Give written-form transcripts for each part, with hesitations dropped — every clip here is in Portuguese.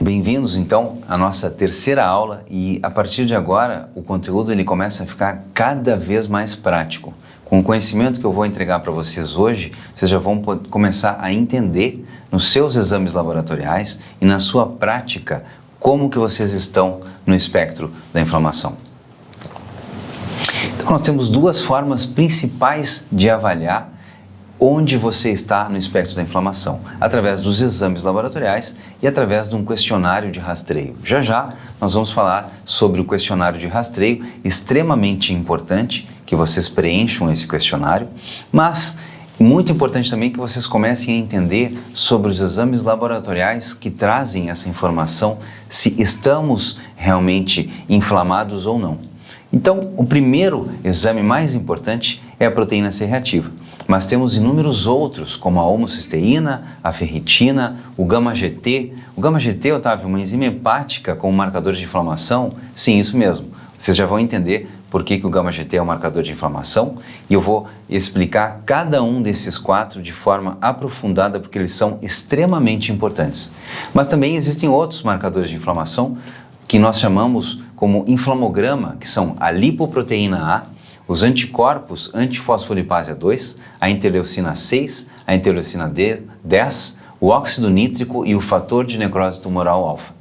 Bem-vindos então à nossa terceira aula e a partir de agora o conteúdo ele começa a ficar cada vez mais prático. Com o conhecimento que eu vou entregar para vocês hoje, vocês já vão começar a entender nos seus exames laboratoriais e na sua prática como que vocês estão no espectro da inflamação. Então nós temos duas formas principais de avaliar onde você está no espectro da inflamação, através dos exames laboratoriais e através de um questionário de rastreio. Já já nós vamos falar sobre o questionário de rastreio, extremamente importante que vocês preencham esse questionário, mas muito importante também que vocês comecem a entender sobre os exames laboratoriais que trazem essa informação, se estamos realmente inflamados ou não. Então, o primeiro exame mais importante é a proteína C reativa. Mas temos inúmeros outros, como a homocisteína, a ferritina, o gama-GT. O gama-GT, Otávio, uma enzima hepática como marcador de inflamação? Sim, isso mesmo. Vocês já vão entender por que o gama-GT é um marcador de inflamação e eu vou explicar cada um desses quatro de forma aprofundada porque eles são extremamente importantes. Mas também existem outros marcadores de inflamação que nós chamamos como inflamograma, que são a lipoproteína A, os anticorpos antifosfolipase A2, a interleucina 6, a interleucina 10, o óxido nítrico e o fator de necrose tumoral alfa.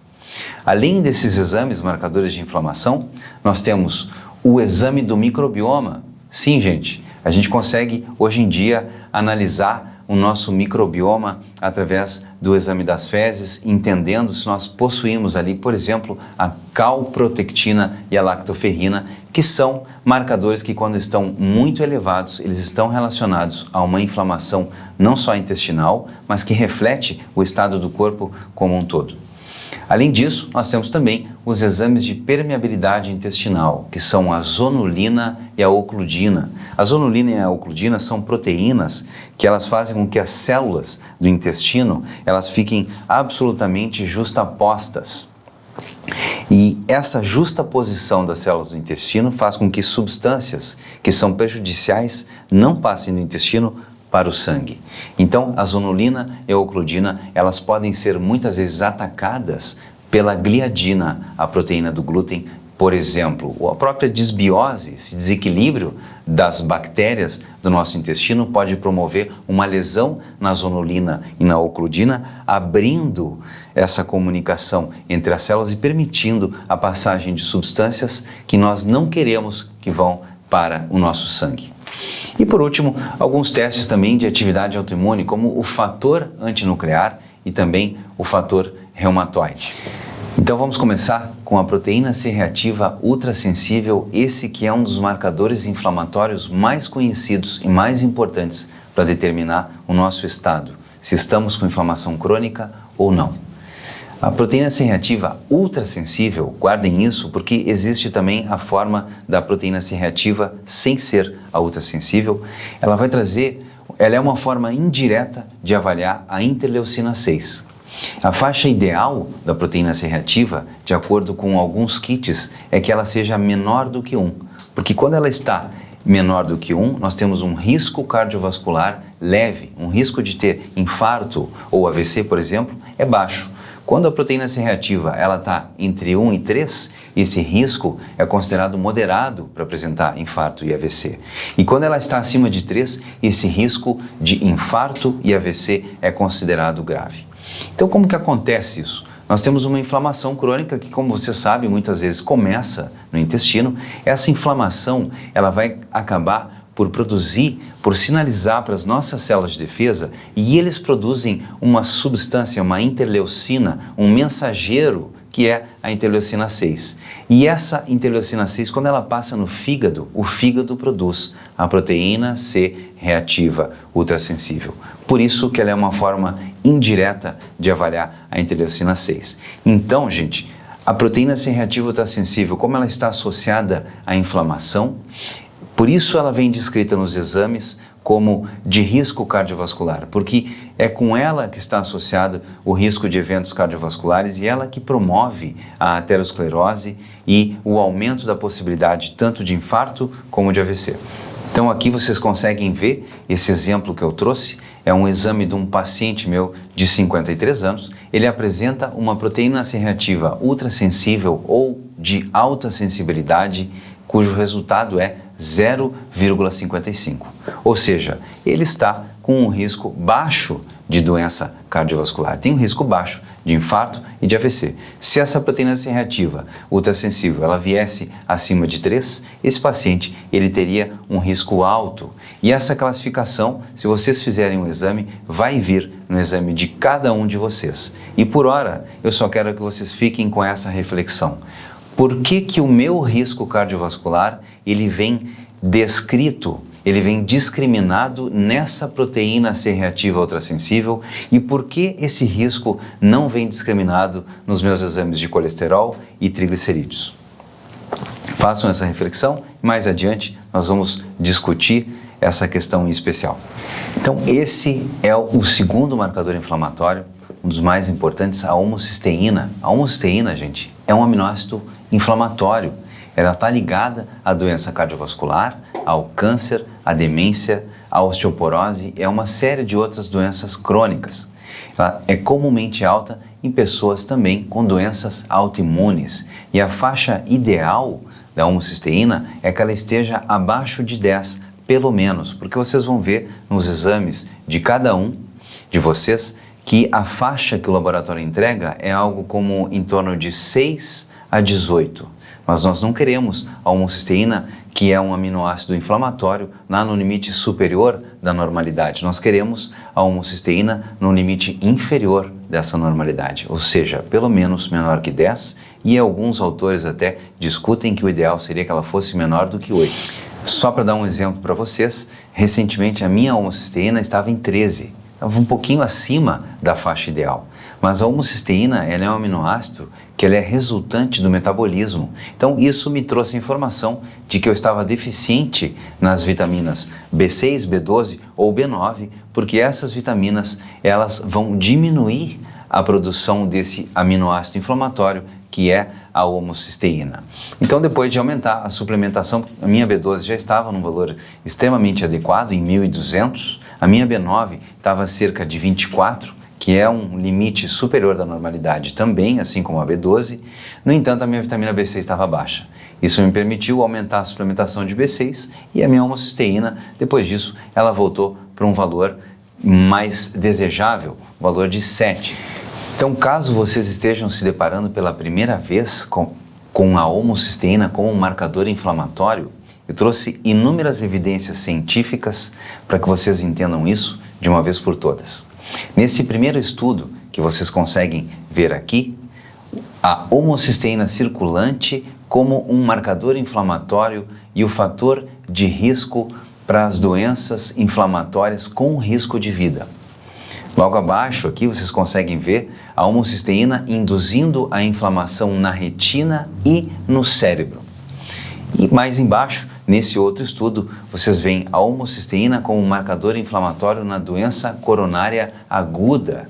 Além desses exames marcadores de inflamação, nós temos o exame do microbioma. Sim, gente, a gente consegue hoje em dia analisar o nosso microbioma através do exame das fezes, entendendo se nós possuímos ali, por exemplo, a calprotectina e a lactoferrina, que são marcadores que quando estão muito elevados, eles estão relacionados a uma inflamação não só intestinal, mas que reflete o estado do corpo como um todo. Além disso, nós temos também os exames de permeabilidade intestinal, que são a zonulina e a ocludina. A zonulina e a ocludina são proteínas que elas fazem com que as células do intestino elas fiquem absolutamente justapostas. E essa justaposição das células do intestino faz com que substâncias que são prejudiciais não passem do intestino para o sangue. Então, a zonulina e a ocludina, elas podem ser muitas vezes atacadas pela gliadina, a proteína do glúten, por exemplo. Ou a própria disbiose, esse desequilíbrio das bactérias do nosso intestino pode promover uma lesão na zonulina e na ocludina, abrindo essa comunicação entre as células e permitindo a passagem de substâncias que nós não queremos que vão para o nosso sangue. E por último, alguns testes também de atividade autoimune, como o fator antinuclear e também o fator reumatoide. Então vamos começar com a proteína C reativa ultrassensível, esse que é um dos marcadores inflamatórios mais conhecidos e mais importantes para determinar o nosso estado, se estamos com inflamação crônica ou não. A proteína C reativa ultrassensível, guardem isso porque existe também a forma da proteína C reativa sem ser a ultrassensível. Ela é uma forma indireta de avaliar a interleucina 6. A faixa ideal da proteína C reativa, de acordo com alguns kits, é que ela seja menor do que 1, porque quando ela está menor do que 1, nós temos um risco cardiovascular leve, um risco de ter infarto ou AVC, por exemplo, é baixo. Quando a proteína C reativa está entre 1 e 3, esse risco é considerado moderado para apresentar infarto e AVC. E quando ela está acima de 3, esse risco de infarto e AVC é considerado grave. Então, como que acontece isso? Nós temos uma inflamação crônica que, como você sabe, muitas vezes começa no intestino. Essa inflamação ela vai acabar por sinalizar para as nossas células de defesa e eles produzem uma substância, uma interleucina, um mensageiro que é a interleucina 6. E essa interleucina 6, quando ela passa no fígado, o fígado produz a proteína C reativa ultrassensível. Por isso que ela é uma forma indireta de avaliar a interleucina 6. Então, gente, a proteína C reativa ultrassensível, como ela está associada à inflamação, por isso ela vem descrita nos exames como de risco cardiovascular, porque é com ela que está associado o risco de eventos cardiovasculares e ela que promove a aterosclerose e o aumento da possibilidade tanto de infarto como de AVC. Então aqui vocês conseguem ver esse exemplo que eu trouxe, é um exame de um paciente meu de 53 anos, ele apresenta uma proteína C reativa ultrassensível ou de alta sensibilidade, cujo resultado é 0,55. Ou seja, ele está com um risco baixo de doença cardiovascular, tem um risco baixo de infarto e de AVC. Se essa proteína C reativa ultrassensível ela viesse acima de 3, esse paciente ele teria um risco alto. E essa classificação, se vocês fizerem um exame, vai vir no exame de cada um de vocês. E por hora, eu só quero que vocês fiquem com essa reflexão. Por que que o meu risco cardiovascular ele vem descrito, ele vem discriminado nessa proteína C reativa ultrassensível e por que esse risco não vem discriminado nos meus exames de colesterol e triglicerídeos? Façam essa reflexão e mais adiante nós vamos discutir essa questão em especial. Então esse é o segundo marcador inflamatório, um dos mais importantes, a homocisteína. A homocisteína, gente, é um aminoácido inflamatório. Ela está ligada à doença cardiovascular, ao câncer, à demência, à osteoporose e a uma série de outras doenças crônicas. Ela é comumente alta em pessoas também com doenças autoimunes e a faixa ideal da homocisteína é que ela esteja abaixo de 10, pelo menos, porque vocês vão ver nos exames de cada um de vocês que a faixa que o laboratório entrega é algo como em torno de 6 a 18. Mas nós não queremos a homocisteína, que é um aminoácido inflamatório, lá no limite superior da normalidade. Nós queremos a homocisteína no limite inferior dessa normalidade, ou seja, pelo menos menor que 10, e alguns autores até discutem que o ideal seria que ela fosse menor do que 8. Só para dar um exemplo para vocês, recentemente a minha homocisteína estava em 13, estava um pouquinho acima da faixa ideal. Mas a homocisteína ela é um aminoácido que ele é resultante do metabolismo. Então isso me trouxe a informação de que eu estava deficiente nas vitaminas B6, B12 ou B9, porque essas vitaminas elas vão diminuir a produção desse aminoácido inflamatório que é a homocisteína. Então depois de aumentar a suplementação, a minha B12 já estava num valor extremamente adequado, em 1.200, a minha B9 estava cerca de 24, que é um limite superior da normalidade também, assim como a B12. No entanto, a minha vitamina B6 estava baixa. Isso me permitiu aumentar a suplementação de B6 e a minha homocisteína, depois disso, ela voltou para um valor mais desejável, valor de 7. Então, caso vocês estejam se deparando pela primeira vez com a homocisteína como um marcador inflamatório, eu trouxe inúmeras evidências científicas para que vocês entendam isso de uma vez por todas. Nesse primeiro estudo que vocês conseguem ver aqui, a homocisteína circulante como um marcador inflamatório e o fator de risco para as doenças inflamatórias com risco de vida. Logo abaixo aqui vocês conseguem ver a homocisteína induzindo a inflamação na retina e no cérebro. E mais embaixo, nesse outro estudo, vocês veem a homocisteína como um marcador inflamatório na doença coronária aguda.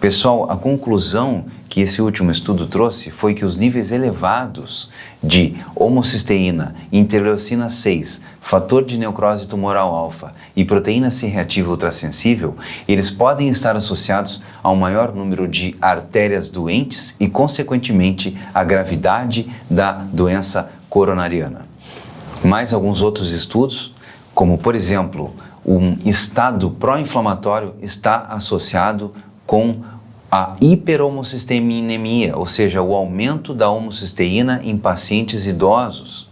Pessoal, a conclusão que esse último estudo trouxe foi que os níveis elevados de homocisteína, interleucina 6, fator de necrose tumoral alfa e proteína C reativa ultrassensível, eles podem estar associados a um maior número de artérias doentes e, consequentemente, a gravidade da doença coronariana. Mais alguns outros estudos, como por exemplo, um estado pró-inflamatório está associado com a hiperhomocisteinemia, ou seja, o aumento da homocisteína em pacientes idosos.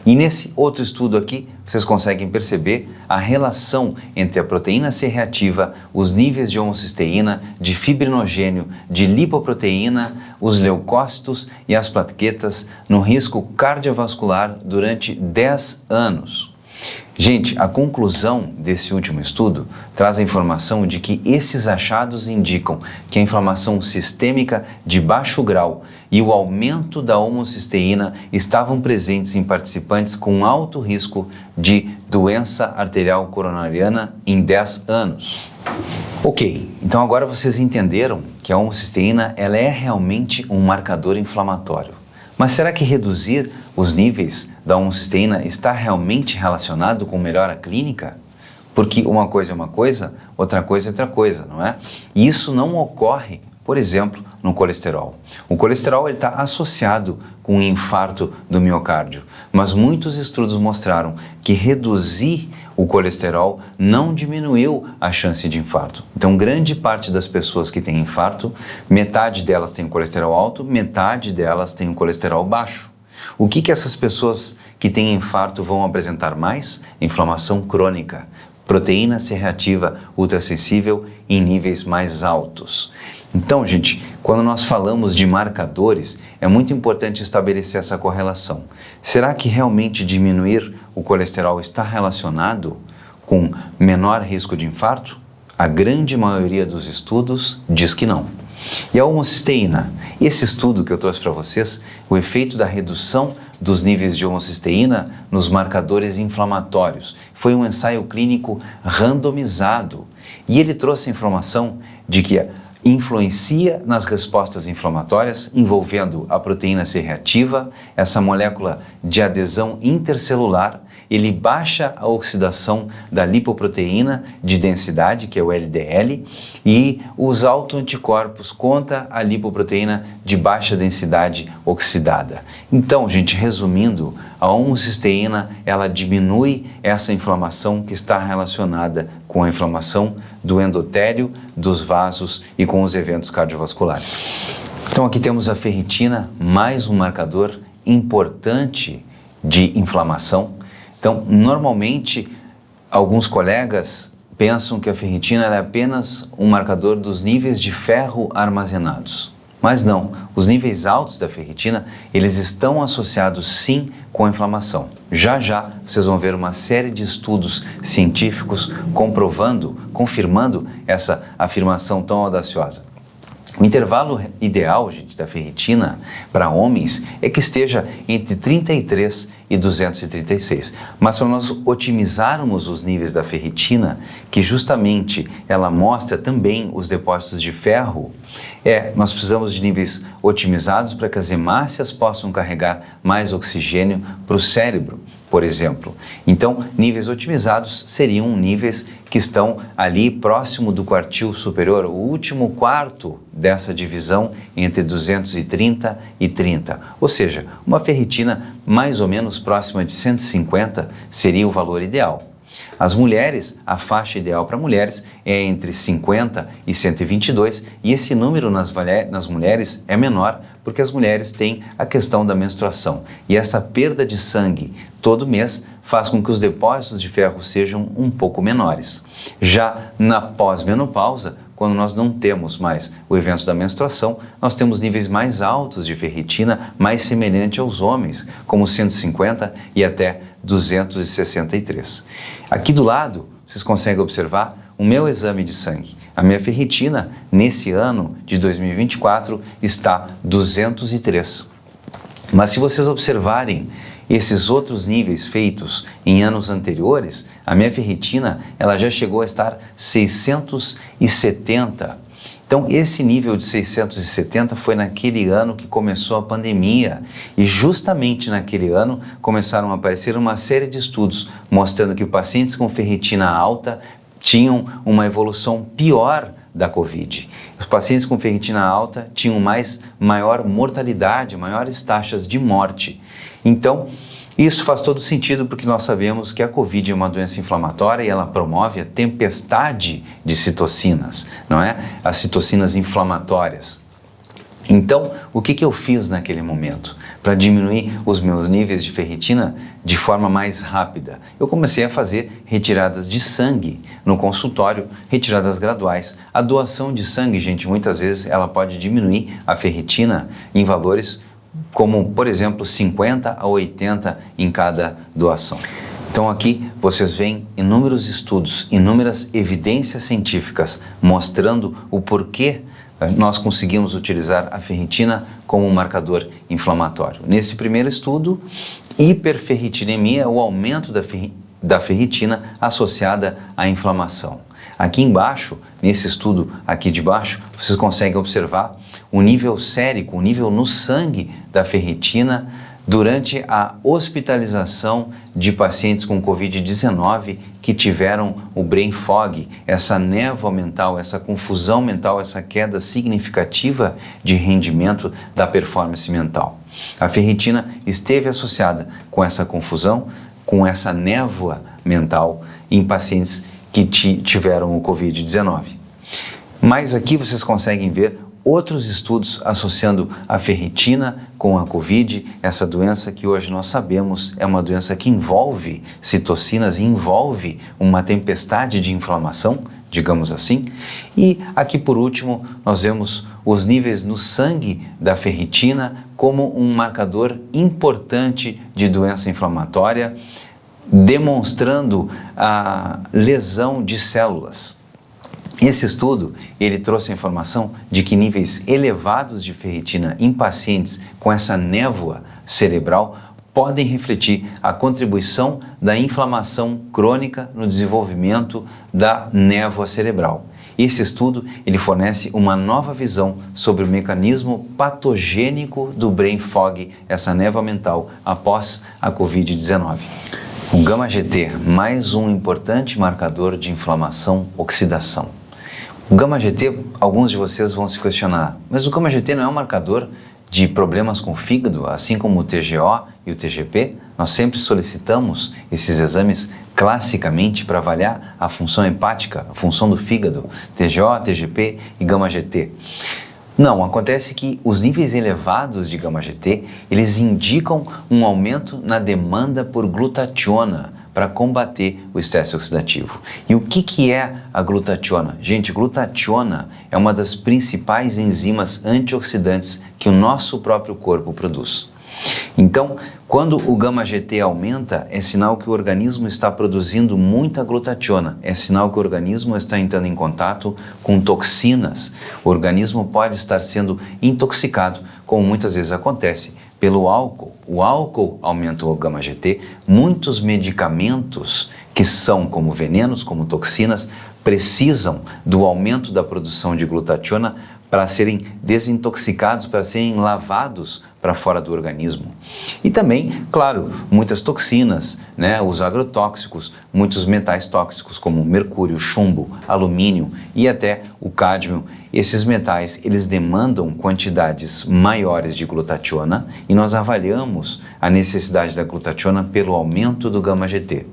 E nesse outro estudo aqui, vocês conseguem perceber a relação entre a proteína C reativa, os níveis de homocisteína, de fibrinogênio, de lipoproteína, os leucócitos e as plaquetas no risco cardiovascular durante 10 anos. Gente, a conclusão desse último estudo traz a informação de que esses achados indicam que a inflamação sistêmica de baixo grau e o aumento da homocisteína estavam presentes em participantes com alto risco de doença arterial coronariana em 10 anos. Ok, então agora vocês entenderam que a homocisteína ela é realmente um marcador inflamatório. Mas será que reduzir os níveis da homocisteína está realmente relacionado com melhora clínica? Porque uma coisa é uma coisa, outra coisa é outra coisa, não é? E isso não ocorre, por exemplo, no colesterol. O colesterol está associado com o infarto do miocárdio, mas muitos estudos mostraram que reduzir o colesterol não diminuiu a chance de infarto. Então, grande parte das pessoas que têm infarto, metade delas tem o colesterol alto, metade delas tem o colesterol baixo. O que essas pessoas que têm infarto vão apresentar mais? Inflamação crônica, proteína C reativa ultrassensível em níveis mais altos. Então, gente, quando nós falamos de marcadores, é muito importante estabelecer essa correlação. Será que realmente diminuir o colesterol está relacionado com menor risco de infarto? A grande maioria dos estudos diz que não. E a homocisteína? Esse estudo que eu trouxe para vocês, o efeito da redução dos níveis de homocisteína nos marcadores inflamatórios. Foi um ensaio clínico randomizado e ele trouxe a informação de que influencia nas respostas inflamatórias envolvendo a proteína C reativa, essa molécula de adesão intercelular. Ele baixa a oxidação da lipoproteína de densidade, que é o LDL, e os autoanticorpos contra a lipoproteína de baixa densidade oxidada. Então, gente, resumindo, a homocisteína, ela diminui essa inflamação que está relacionada com a inflamação do endotélio, dos vasos e com os eventos cardiovasculares. Então, aqui temos a ferritina, mais um marcador importante de inflamação. Então, normalmente, alguns colegas pensam que a ferritina é apenas um marcador dos níveis de ferro armazenados. Mas não, os níveis altos da ferritina, eles estão associados sim com a inflamação. Já já vocês vão ver uma série de estudos científicos confirmando essa afirmação tão audaciosa. O intervalo ideal, gente, da ferritina para homens é que esteja entre 33 e 236. Mas para nós otimizarmos os níveis da ferritina, que justamente ela mostra também os depósitos de ferro, nós precisamos de níveis otimizados para que as hemácias possam carregar mais oxigênio para o cérebro, por exemplo. Então, níveis otimizados seriam níveis que estão ali próximo do quartil superior, o último quarto dessa divisão entre 230 e 30. Ou seja, uma ferritina mais ou menos próxima de 150 seria o valor ideal. As mulheres, a faixa ideal para mulheres é entre 50 e 122 e esse número nas mulheres é menor porque as mulheres têm a questão da menstruação e essa perda de sangue todo mês faz com que os depósitos de ferro sejam um pouco menores. Já na pós-menopausa, quando nós não temos mais o evento da menstruação, nós temos níveis mais altos de ferritina, mais semelhante aos homens, como 150 e até 263. Aqui do lado, vocês conseguem observar o meu exame de sangue. A minha ferritina, nesse ano de 2024, está 203. Mas se vocês observarem esses outros níveis feitos em anos anteriores, a minha ferritina ela já chegou a estar 670. Então, esse nível de 670 foi naquele ano que começou a pandemia e justamente naquele ano começaram a aparecer uma série de estudos mostrando que pacientes com ferritina alta tinham uma evolução pior da Covid. Os pacientes com ferritina alta tinham maior mortalidade, maiores taxas de morte. Então, isso faz todo sentido porque nós sabemos que a Covid é uma doença inflamatória e ela promove a tempestade de citocinas, não é? As citocinas inflamatórias. Então, o que eu fiz naquele momento para diminuir os meus níveis de ferritina de forma mais rápida? Eu comecei a fazer retiradas de sangue no consultório, retiradas graduais. A doação de sangue, gente, muitas vezes ela pode diminuir a ferritina em valores como, por exemplo, 50 a 80 em cada doação. Então aqui vocês veem inúmeros estudos, inúmeras evidências científicas mostrando o porquê nós conseguimos utilizar a ferritina como um marcador inflamatório. Nesse primeiro estudo, hiperferritinemia é o aumento da ferritina associada à inflamação. Aqui embaixo, nesse estudo aqui de baixo, vocês conseguem observar o nível sérico, o nível no sangue da ferritina durante a hospitalização de pacientes com Covid-19 que tiveram o brain fog, essa névoa mental, essa confusão mental, essa queda significativa de rendimento da performance mental. A ferritina esteve associada com essa confusão, com essa névoa mental em pacientes que tiveram o Covid-19. Mas aqui vocês conseguem ver outros estudos associando a ferritina com a Covid, essa doença que hoje nós sabemos é uma doença que envolve citocinas e envolve uma tempestade de inflamação, digamos assim. E aqui por último nós vemos os níveis no sangue da ferritina como um marcador importante de doença inflamatória, demonstrando a lesão de células. Esse estudo, ele trouxe a informação de que níveis elevados de ferritina em pacientes com essa névoa cerebral podem refletir a contribuição da inflamação crônica no desenvolvimento da névoa cerebral. Esse estudo, ele fornece uma nova visão sobre o mecanismo patogênico do brain fog, essa névoa mental, após a Covid-19. O γ-GT, mais um importante marcador de inflamação-oxidação. O γ-GT, alguns de vocês vão se questionar, mas o γ-GT não é um marcador de problemas com o fígado, assim como o TGO e o TGP? Nós sempre solicitamos esses exames classicamente para avaliar a função hepática, a função do fígado, TGO, TGP e γ-GT. Não, acontece que os níveis elevados de γ-GT, eles indicam um aumento na demanda por glutationa para combater o estresse oxidativo. E o que é a glutationa? Gente, glutationa é uma das principais enzimas antioxidantes que o nosso próprio corpo produz. Então, quando o γ-GT aumenta, é sinal que o organismo está produzindo muita glutationa, é sinal que o organismo está entrando em contato com toxinas. O organismo pode estar sendo intoxicado, como muitas vezes acontece, pelo álcool. O álcool aumenta o γ-GT, muitos medicamentos que são como venenos, como toxinas, precisam do aumento da produção de glutationa para serem desintoxicados, para serem lavados para fora do organismo. E também, claro, muitas toxinas, os agrotóxicos, muitos metais tóxicos como mercúrio, chumbo, alumínio e até o cádmio. Esses metais, eles demandam quantidades maiores de glutationa e nós avaliamos a necessidade da glutationa pelo aumento do γ-GT.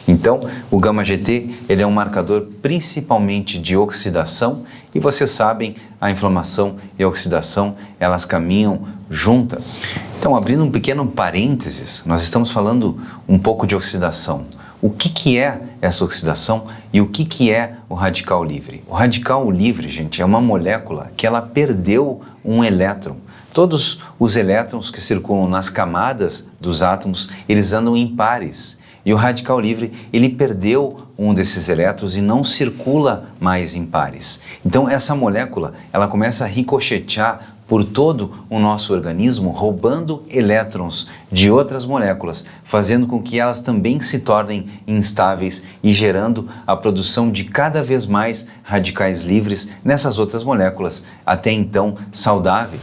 Então, o γ-GT, ele é um marcador principalmente de oxidação e vocês sabem, a inflamação e a oxidação, elas caminham juntas. Então, abrindo um pequeno parênteses, nós estamos falando um pouco de oxidação. O que é essa oxidação e o que é o radical livre? O radical livre, gente, é uma molécula que ela perdeu um elétron. Todos os elétrons que circulam nas camadas dos átomos, eles andam em pares. E o radical livre, ele perdeu um desses elétrons e não circula mais em pares. Então essa molécula, ela começa a ricochetear por todo o nosso organismo, roubando elétrons de outras moléculas, fazendo com que elas também se tornem instáveis e gerando a produção de cada vez mais radicais livres nessas outras moléculas, até então saudáveis.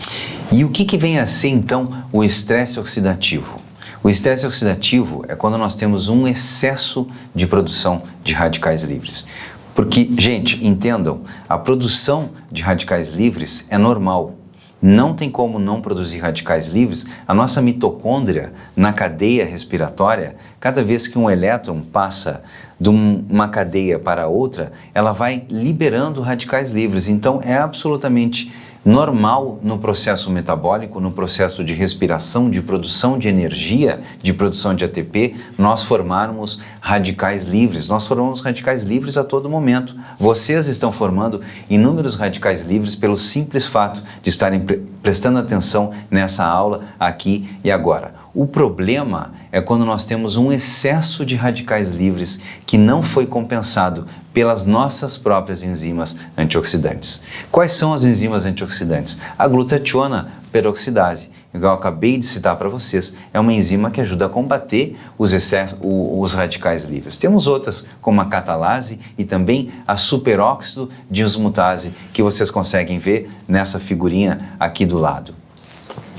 E o que vem a ser então o estresse oxidativo? O estresse oxidativo é quando nós temos um excesso de produção de radicais livres. Porque, gente, entendam, a produção de radicais livres é normal. Não tem como não produzir radicais livres. A nossa mitocôndria na cadeia respiratória, cada vez que um elétron passa de uma cadeia para outra, ela vai liberando radicais livres. Então, é absolutamente normal no processo metabólico, no processo de respiração, de produção de energia, de produção de ATP, nós formarmos radicais livres. Nós formamos radicais livres a todo momento. Vocês estão formando inúmeros radicais livres pelo simples fato de estarem prestando atenção nessa aula aqui e agora. O problema é quando nós temos um excesso de radicais livres que não foi compensado pelas nossas próprias enzimas antioxidantes. Quais são as enzimas antioxidantes? A glutationa peroxidase, igual eu acabei de citar para vocês, é uma enzima que ajuda a combater os radicais livres. Temos outras, como a catalase e também a superóxido dismutase, que vocês conseguem ver nessa figurinha aqui do lado.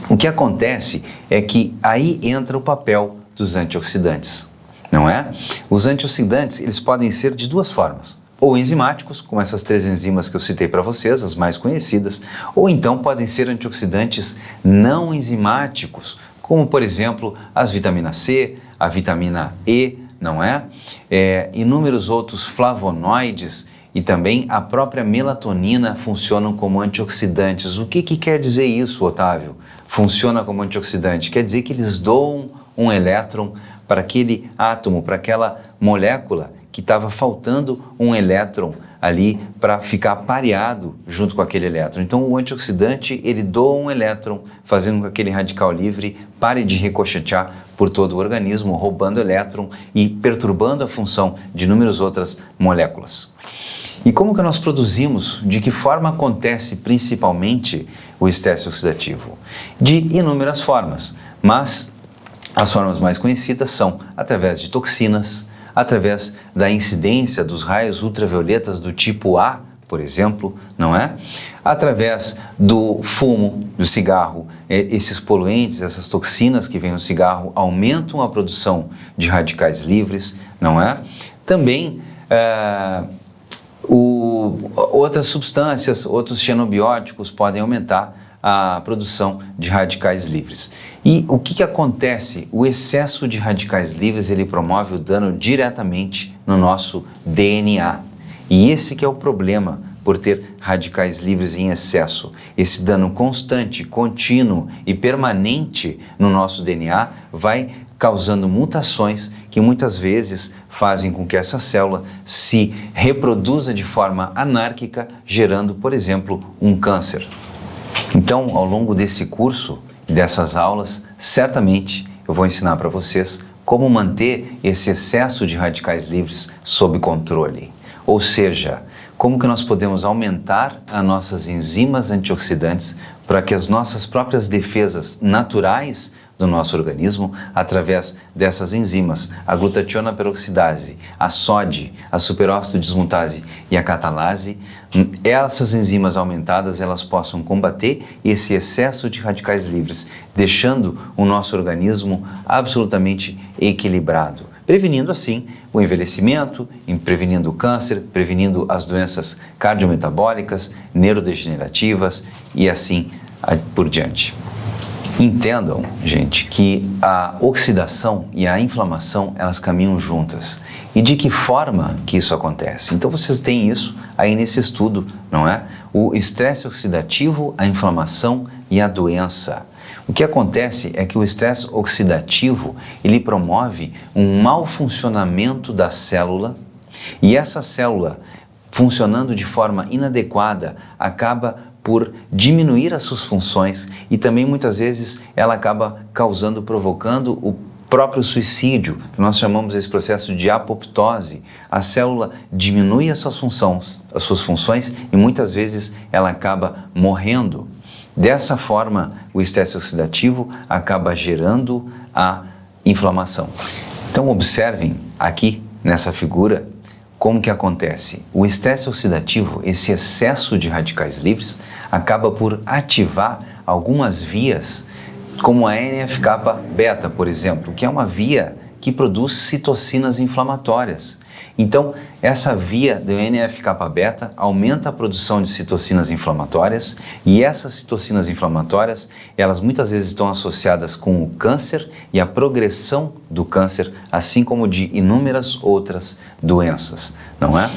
O que acontece é que aí entra o papel dos antioxidantes, não é? Os antioxidantes, eles podem ser de duas formas. Ou enzimáticos, como essas 3 enzimas que eu citei para vocês, as mais conhecidas, ou então podem ser antioxidantes não enzimáticos, como por exemplo as vitamina C, a vitamina E, não é? Inúmeros outros flavonoides e também a própria melatonina funcionam como antioxidantes. O que quer dizer isso, Otávio? Funciona como antioxidante? Quer dizer que eles doam um elétron para aquele átomo, para aquela molécula que estava faltando um elétron ali para ficar pareado junto com aquele elétron. Então o antioxidante, ele doa um elétron, fazendo com que aquele radical livre pare de ricochetear por todo o organismo, roubando elétron e perturbando a função de inúmeras outras moléculas. E como que nós produzimos, de que forma acontece principalmente o estresse oxidativo? De inúmeras formas, mas as formas mais conhecidas são através de toxinas, através da incidência dos raios ultravioletas do tipo A, por exemplo, não é? Através do fumo, do cigarro, esses poluentes, essas toxinas que vêm no cigarro aumentam a produção de radicais livres, não é? Também outras substâncias, outros xenobióticos podem aumentar a produção de radicais livres. E o que acontece? O excesso de radicais livres, ele promove o dano diretamente no nosso DNA. E esse que é o problema por ter radicais livres em excesso. Esse dano constante, contínuo e permanente no nosso DNA vai causando mutações que muitas vezes fazem com que essa célula se reproduza de forma anárquica, gerando, por exemplo, um câncer. Então, ao longo desse curso, dessas aulas, certamente eu vou ensinar para vocês como manter esse excesso de radicais livres sob controle. Ou seja, como que nós podemos aumentar as nossas enzimas antioxidantes para que as nossas próprias defesas naturais do nosso organismo, através dessas enzimas, a glutationa peroxidase, a SOD, a superóxido dismutase e a catalase, essas enzimas aumentadas, elas possam combater esse excesso de radicais livres, deixando o nosso organismo absolutamente equilibrado, prevenindo assim o envelhecimento, prevenindo o câncer, prevenindo as doenças cardiometabólicas, neurodegenerativas e assim por diante. Entendam, gente, que a oxidação e a inflamação, elas caminham juntas. E de que forma que isso acontece? Então vocês têm isso aí nesse estudo, não é? O estresse oxidativo, a inflamação e a doença. O que acontece é que o estresse oxidativo, ele promove um mau funcionamento da célula e essa célula, funcionando de forma inadequada, acaba por diminuir as suas funções e também muitas vezes ela acaba provocando o próprio suicídio, que nós chamamos esse processo de apoptose. A célula diminui as suas funções e muitas vezes ela acaba morrendo. Dessa forma, o estresse oxidativo acaba gerando a inflamação. Então observem aqui nessa figura como que acontece. O estresse oxidativo, esse excesso de radicais livres, acaba por ativar algumas vias, como a NF-κB, por exemplo, que é uma via que produz citocinas inflamatórias. Então, essa via do NF-κB aumenta a produção de citocinas inflamatórias e essas citocinas inflamatórias, elas muitas vezes estão associadas com o câncer e a progressão do câncer, assim como de inúmeras outras doenças, não é?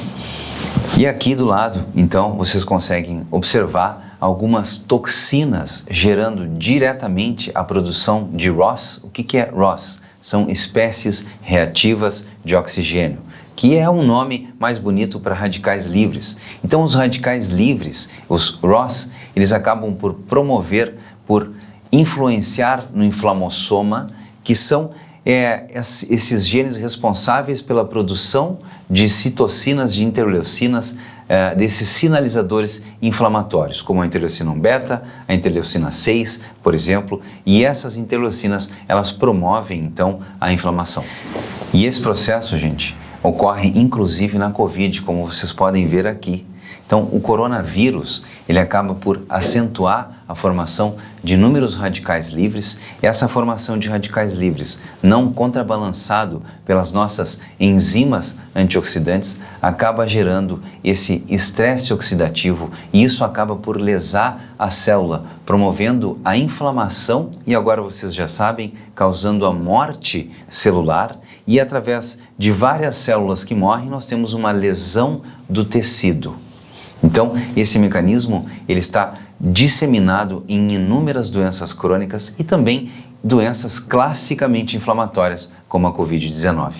E aqui do lado, então, vocês conseguem observar algumas toxinas gerando diretamente a produção de ROS. O que é ROS? São espécies reativas de oxigênio, que é um nome mais bonito para radicais livres. Então os radicais livres, os ROS, eles acabam por promover, por influenciar no inflamossoma, que são esses genes responsáveis pela produção de citocinas, de interleucinas, desses sinalizadores inflamatórios, como a interleucina 1-beta, a interleucina 6, por exemplo, e essas interleucinas, elas promovem, então, a inflamação. E esse processo, gente, ocorre inclusive na COVID, como vocês podem ver aqui. Então, o coronavírus, ele acaba por acentuar a formação de inúmeros radicais livres. Essa formação de radicais livres, não contrabalançado pelas nossas enzimas antioxidantes, acaba gerando esse estresse oxidativo e isso acaba por lesar a célula, promovendo a inflamação e agora vocês já sabem, causando a morte celular e através de várias células que morrem, nós temos uma lesão do tecido. Então, esse mecanismo ele está disseminado em inúmeras doenças crônicas e também doenças classicamente inflamatórias, como a Covid-19.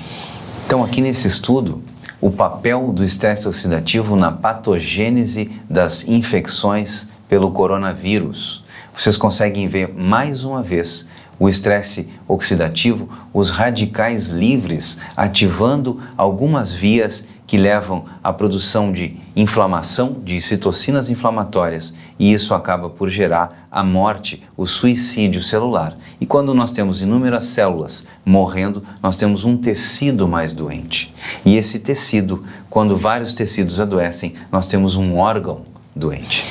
Então, aqui nesse estudo, o papel do estresse oxidativo na patogênese das infecções pelo coronavírus. Vocês conseguem ver mais uma vez o estresse oxidativo, os radicais livres ativando algumas vias que levam à produção de inflamação, de citocinas inflamatórias, e isso acaba por gerar a morte, o suicídio celular. E quando nós temos inúmeras células morrendo, nós temos um tecido mais doente. E esse tecido, quando vários tecidos adoecem, nós temos um órgão doente.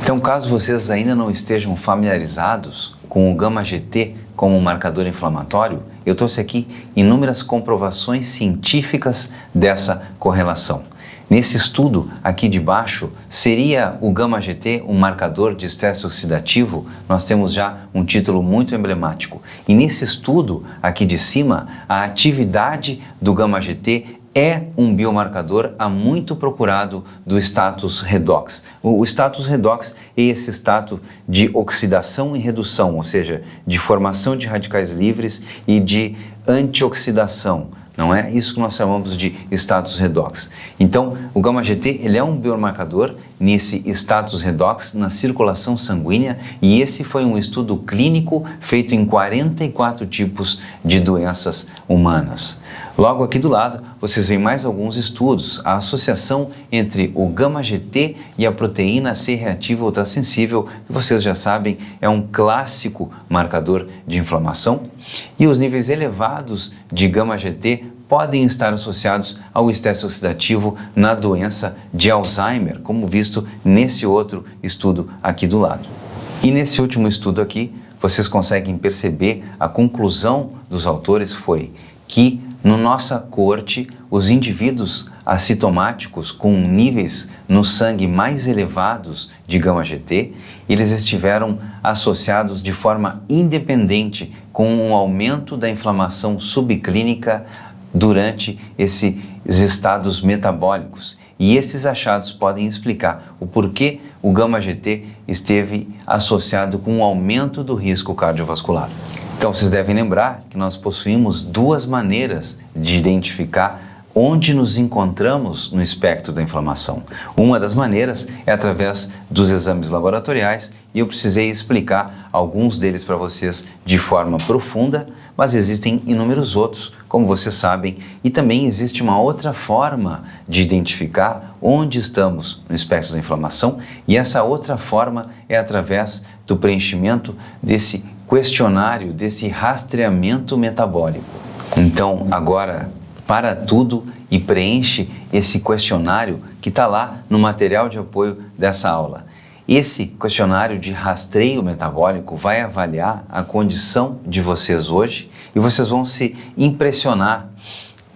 Então, caso vocês ainda não estejam familiarizados com o γ-GT como um marcador inflamatório, eu trouxe aqui inúmeras comprovações científicas dessa correlação. Nesse estudo aqui de baixo, seria o γ-GT um marcador de estresse oxidativo? Nós temos já um título muito emblemático. E nesse estudo aqui de cima, a atividade do γ-GT é um biomarcador muito procurado do status redox. O status redox é esse status de oxidação e redução, ou seja, de formação de radicais livres e de antioxidação. Não é isso que nós chamamos de status redox. Então, o γ-GT ele é um biomarcador nesse status redox na circulação sanguínea e esse foi um estudo clínico feito em 44 tipos de doenças humanas. Logo aqui do lado, vocês veem mais alguns estudos. A associação entre o γ-GT e a proteína C reativa ultrassensível, que vocês já sabem, é um clássico marcador de inflamação. E os níveis elevados de γ-GT podem estar associados ao estresse oxidativo na doença de Alzheimer, como visto nesse outro estudo aqui do lado. E nesse último estudo aqui, vocês conseguem perceber a conclusão dos autores foi que no nossa corte, os indivíduos assintomáticos com níveis no sangue mais elevados de γ-GT, eles estiveram associados de forma independente com um aumento da inflamação subclínica durante esses estados metabólicos. E esses achados podem explicar o porquê o γ-GT esteve associado com um aumento do risco cardiovascular. Então, vocês devem lembrar que nós possuímos duas maneiras de identificar onde nos encontramos no espectro da inflamação. Uma das maneiras é através dos exames laboratoriais e eu precisei explicar alguns deles para vocês de forma profunda, mas existem inúmeros outros, como vocês sabem, e também existe uma outra forma de identificar onde estamos no espectro da inflamação e essa outra forma é através do preenchimento desse questionário, desse rastreamento metabólico. Então, agora, para tudo e preenche esse questionário que está lá no material de apoio dessa aula. Esse questionário de rastreio metabólico vai avaliar a condição de vocês hoje e vocês vão se impressionar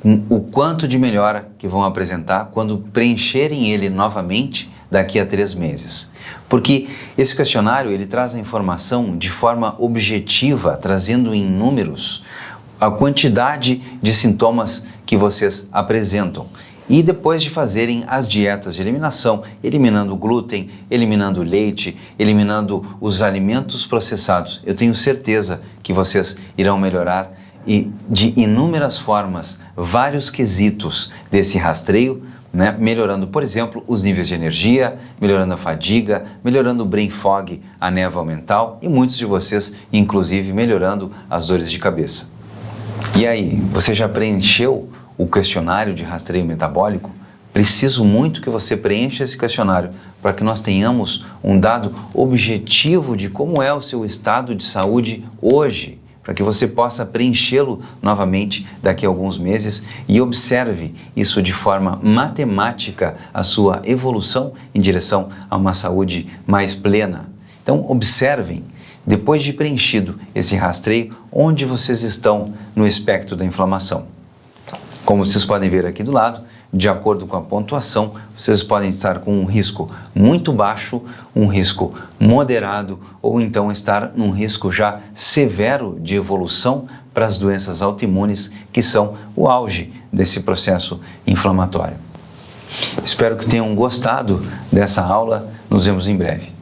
com o quanto de melhora que vão apresentar quando preencherem ele novamente daqui a 3 meses. Porque esse questionário ele traz a informação de forma objetiva, trazendo em números a quantidade de sintomas que vocês apresentam. E depois de fazerem as dietas de eliminação, eliminando o glúten, eliminando o leite, eliminando os alimentos processados, eu tenho certeza que vocês irão melhorar e de inúmeras formas vários quesitos desse rastreio, melhorando, por exemplo, os níveis de energia, melhorando a fadiga, melhorando o brain fog, a névoa mental e muitos de vocês, inclusive, melhorando as dores de cabeça. E aí, você já preencheu o questionário de rastreio metabólico? Preciso muito que você preencha esse questionário para que nós tenhamos um dado objetivo de como é o seu estado de saúde hoje. para que você possa preenchê-lo novamente daqui a alguns meses e observe isso de forma matemática, a sua evolução em direção a uma saúde mais plena. Então, observem, depois de preenchido esse rastreio, onde vocês estão no espectro da inflamação. Como vocês podem ver aqui do lado, de acordo com a pontuação, vocês podem estar com um risco muito baixo, um risco moderado ou então estar num risco já severo de evolução para as doenças autoimunes, que são o auge desse processo inflamatório. Espero que tenham gostado dessa aula. Nos vemos em breve.